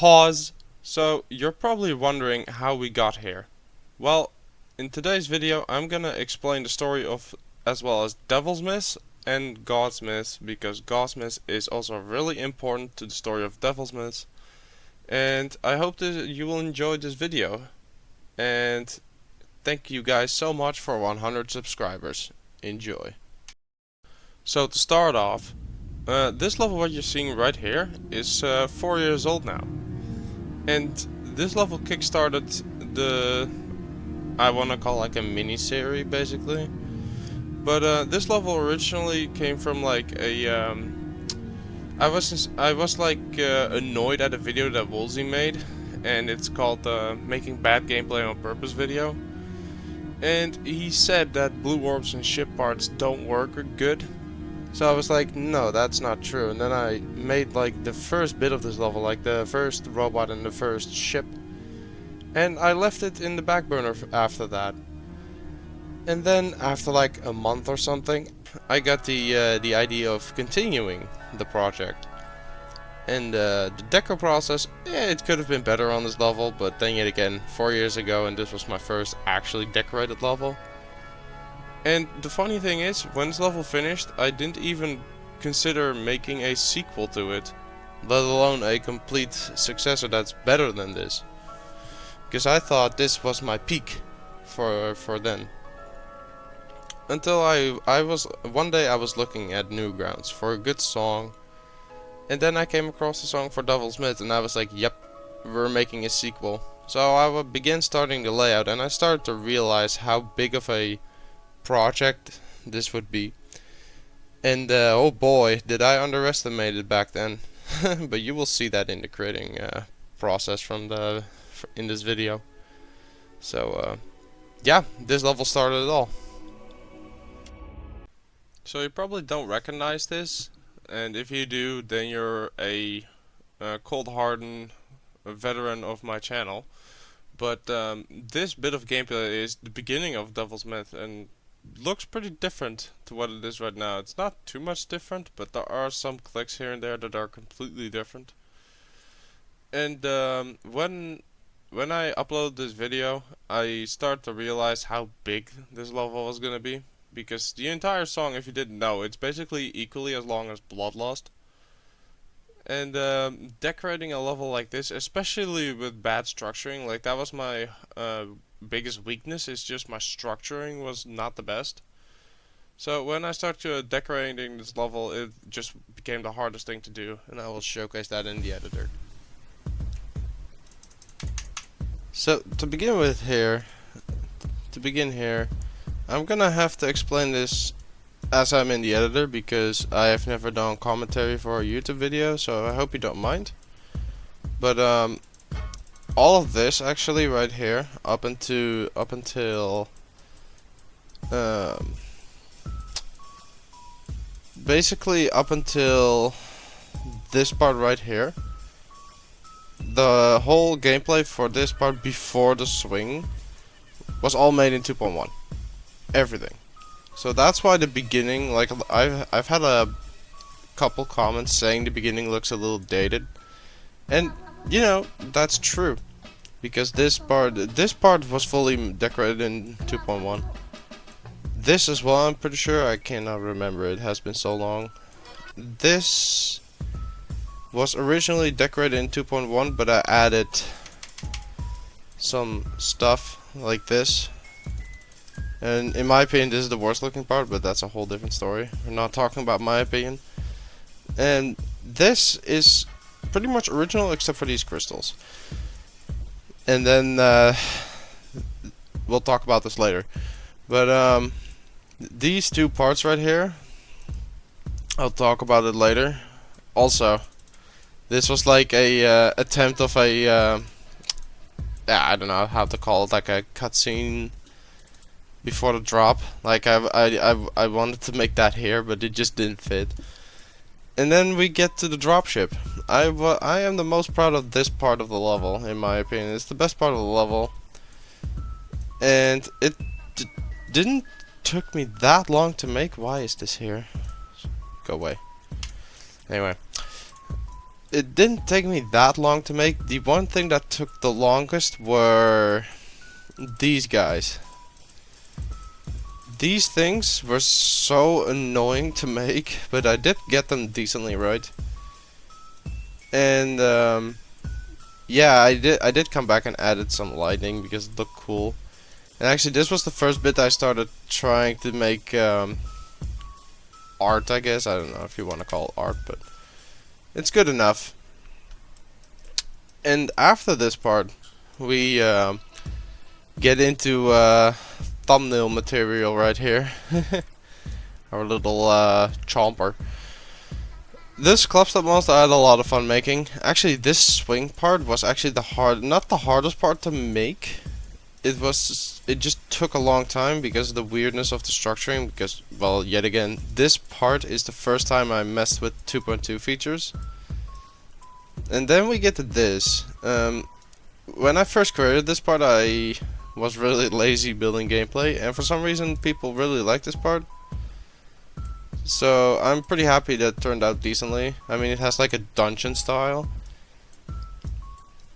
Pause. So, you're probably wondering how we got here. Well, in today's video, I'm gonna explain the story of as well as Devil's Miss and God's Miss, because God's Miss is also really important to the story of Devil's Miss. And I hope that you will enjoy this video. And thank you guys so much for 100 subscribers. Enjoy. So to start off, this level what you're seeing right here is 4 years old now. And this level kickstarted the, I wanna call like a mini-series basically. But this level originally came from like a, I was like annoyed at a video that Woolsey made, and it's called Making Bad Gameplay on Purpose video. And he said that blue orbs and ship parts don't work good. So I was like, no, that's not true. And then I made like the first bit of this level, like the first robot and the first ship. And I left it in the back burner after that. And then after like a month or something, I got the idea of continuing the project. And the deco process, it could have been better on this level, but then yet again, 4 years ago, and this was my first actually decorated level. And the funny thing is, when this level finished, I didn't even consider making a sequel to it, let alone a complete successor that's better than this. Because I thought this was my peak for then. Until one day I was looking at Newgrounds for a good song, and then I came across a song for Devil's Miss, and I was like, yep, we're making a sequel. So I began starting the layout, and I started to realize how big of a project this would be. And oh boy, did I underestimate it back then. But you will see that in the creating process in this video. So yeah, this level started it all. So you probably don't recognize this, and if you do, then you're a cold-hardened veteran of my channel. But this bit of gameplay is the beginning of Devil's Miss, and looks pretty different to what it is right now. It's not too much different, but there are some clicks here and there that are completely different. And when I upload this video, I start to realize how big this level was gonna be, because the entire song, if you didn't know, it's basically equally as long as Bloodlust. And decorating a level like this, especially with bad structuring, like that was my biggest weakness, is just my structuring was not the best. So when I started decorating this level, it just became the hardest thing to do, and I will showcase that in the editor. So to begin here, I'm gonna have to explain this as I'm in the editor, because I have never done commentary for a YouTube video, so I hope you don't mind. But all of this actually right here, up until basically up until this part right here, the whole gameplay for this part before the swing was all made in 2.1. Everything. So that's why the beginning, like I've had a couple comments saying the beginning looks a little dated, and you know that's true, because this part was fully decorated in 2.1. This as well, I'm pretty sure. I cannot remember, it has been so long. This was originally decorated in 2.1, but I added some stuff like this. And in my opinion, this is the worst looking part, but that's a whole different story. We're not talking about my opinion. And this is pretty much original except for these crystals. And then we'll talk about this later. But these two parts right here, I'll talk about it later. Also, this was like a attempt of a I don't know how to call it, like a cutscene before the drop. Like I wanted to make that here, but it just didn't fit. And then we get to the dropship. I am the most proud of this part of the level, in my opinion. It's the best part of the level, and it didn't took me that long to make. Why is this here? Go away. Anyway, it didn't take me that long to make. The one thing that took the longest were these guys. These things were so annoying to make, but I did get them decently right. And yeah, I did come back and added some lighting because it looked cool. And actually, this was the first bit I started trying to make art, I guess. I don't know if you want to call it art, but it's good enough. And after this part, we get into thumbnail material right here. Our little chomper. This Clubstep monster I had a lot of fun making. Actually, this swing part was actually not the hardest part to make. It just took a long time because of the weirdness of the structuring, because, well, yet again, this part is the first time I messed with 2.2 features. And then we get to this. When I first created this part, I was really lazy building gameplay, and for some reason people really like this part. So I'm pretty happy that it turned out decently. I mean, it has like a dungeon style.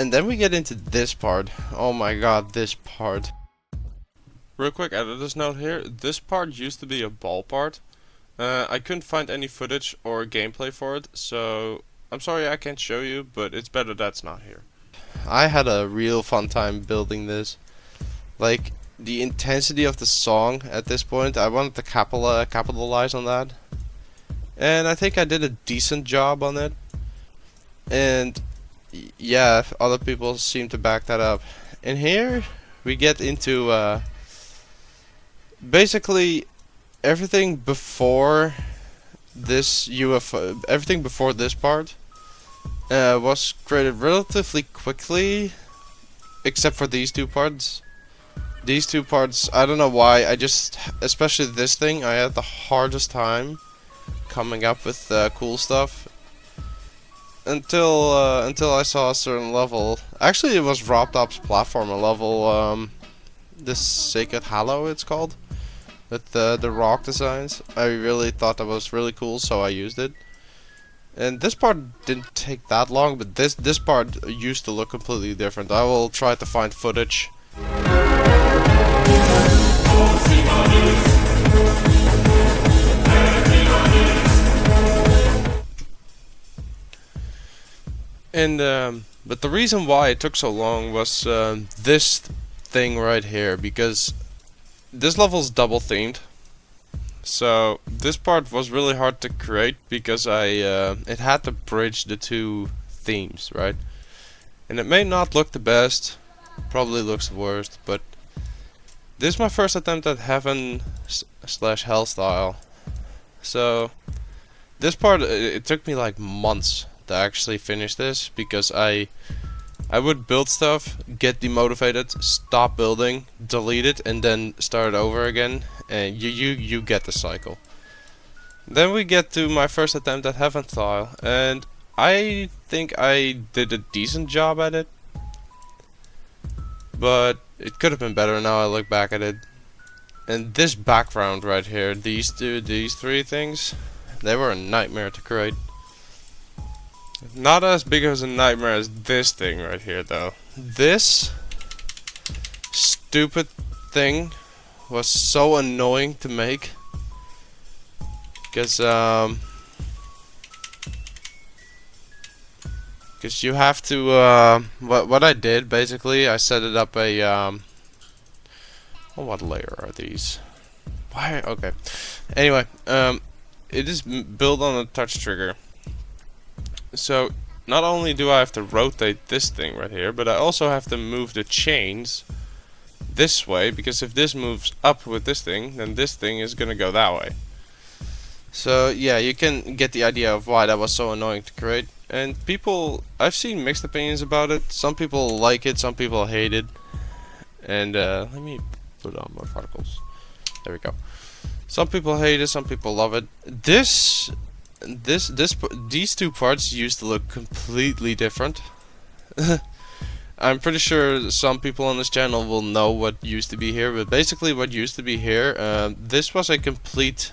And then we get into this part. Oh my god, this part. Real quick editor's note here. This part used to be a ball part. I couldn't find any footage or gameplay for it, so I'm sorry I can't show you, but it's better that's not here. I had a real fun time building this. Like, the intensity of the song at this point, I wanted to capitalize on that. And I think I did a decent job on it. And yeah, other people seem to back that up. And here we get into basically everything before this UFO, everything before this part was created relatively quickly, except for these two parts. These two parts, I don't know why, especially this thing, I had the hardest time coming up with cool stuff. Until I saw a certain level. Actually, it was RobTop's platformer level, this Sacred Hallow it's called, with the rock designs. I really thought that was really cool, so I used it. And this part didn't take that long, but this part used to look completely different. I will try to find footage. And but the reason why it took so long was this thing right here, because this level's double themed. So this part was really hard to create because it had to bridge the two themes, right? And it may not look the best, probably looks the worst, but this is my first attempt at Heaven / Hell style. So this part, it took me like months to actually finish this, because I would build stuff, get demotivated, stop building, delete it, and then start over again, and you get the cycle. Then we get to my first attempt at Heaven style, and I think I did a decent job at it, but it could have been better now I look back at it. And this background right here, these three things, they were a nightmare to create. Not as big as a nightmare as this thing right here, though. This stupid thing was so annoying to make, because you have to what I did basically, I set it up a oh, what layer are these? Why? Okay. Anyway, it is built on a touch trigger. So not only do I have to rotate this thing right here, but I also have to move the chains this way, because if this moves up with this thing, then this thing is gonna go that way. So yeah, you can get the idea of why that was so annoying to create. And I've seen mixed opinions about it. Some people like it, some people hate it. And let me put on more particles. There we go. Some people hate it, some people love it. These two parts used to look completely different. I'm pretty sure some people on this channel will know what used to be here, but basically what used to be here, this was a complete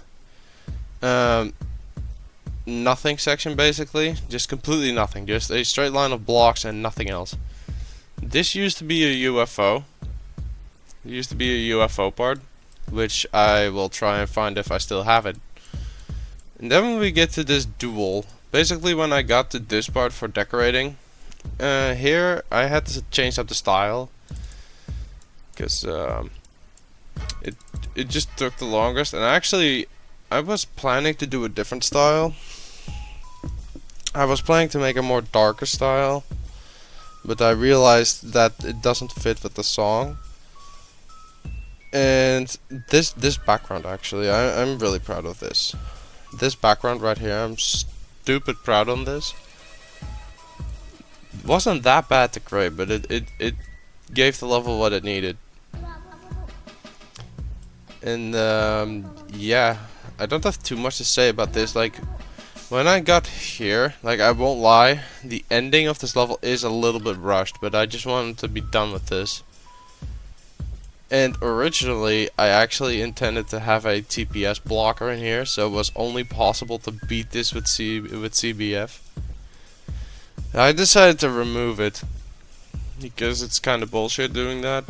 nothing section basically, just completely nothing, just a straight line of blocks and nothing else. This used to be a UFO. It used to be a UFO part, which I will try and find if I still have it. And then when we get to this duel, basically when I got to this part for decorating, here I had to change up the style, because it just took the longest. And actually I was planning to do a different style. I was planning to make a more darker style, but I realized that it doesn't fit with the song. And this background, actually, I'm really proud of this. This background right here, I'm stupid proud on this. It wasn't that bad to create, but it gave the level what it needed. And yeah, I don't have too much to say about this. Like, when I got here, like, I won't lie, the ending of this level is a little bit rushed, but I just wanted to be done with this. And originally, I actually intended to have a TPS blocker in here, so it was only possible to beat this with CBF. I decided to remove it because it's kind of bullshit doing that.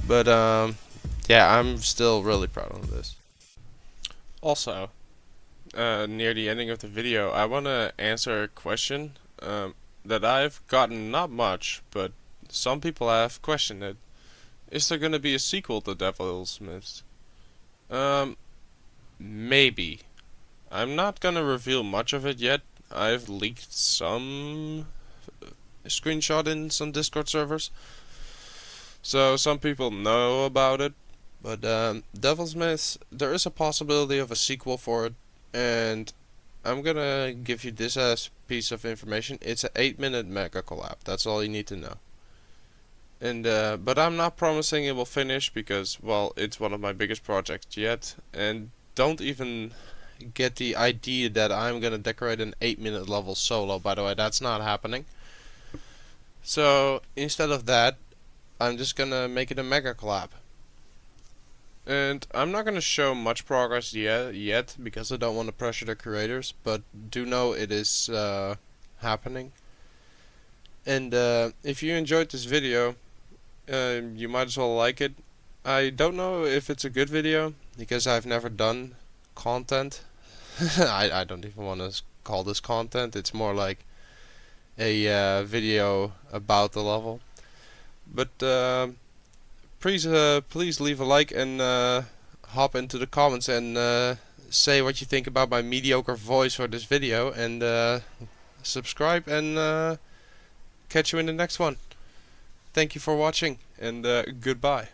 But yeah, I'm still really proud of this. Also, near the ending of the video, I want to answer a question that I've gotten not much, but some people have questioned it. Is there gonna be a sequel to Devil's Myths? Maybe. I'm not gonna reveal much of it yet. I've leaked some screenshot in some Discord servers, so some people know about it. But Devil's Myths, there is a possibility of a sequel for it, and I'm gonna give you this as piece of information. It's an 8-minute mega collab. That's all you need to know. And but I'm not promising it will finish because, well, it's one of my biggest projects yet. And don't even get the idea that I'm gonna decorate an 8-minute level solo. By the way, that's not happening. So instead of that, I'm just gonna make it a mega collab. And I'm not gonna show much progress yet because I don't want to pressure the creators. But do know it is happening. And if you enjoyed this video, you might as well like it. I don't know if it's a good video because I've never done content. I don't even want to call this content. It's more like a video about the level. But please leave a like and hop into the comments and say what you think about my mediocre voice for this video, and subscribe, and catch you in the next one. Thank you for watching, and goodbye.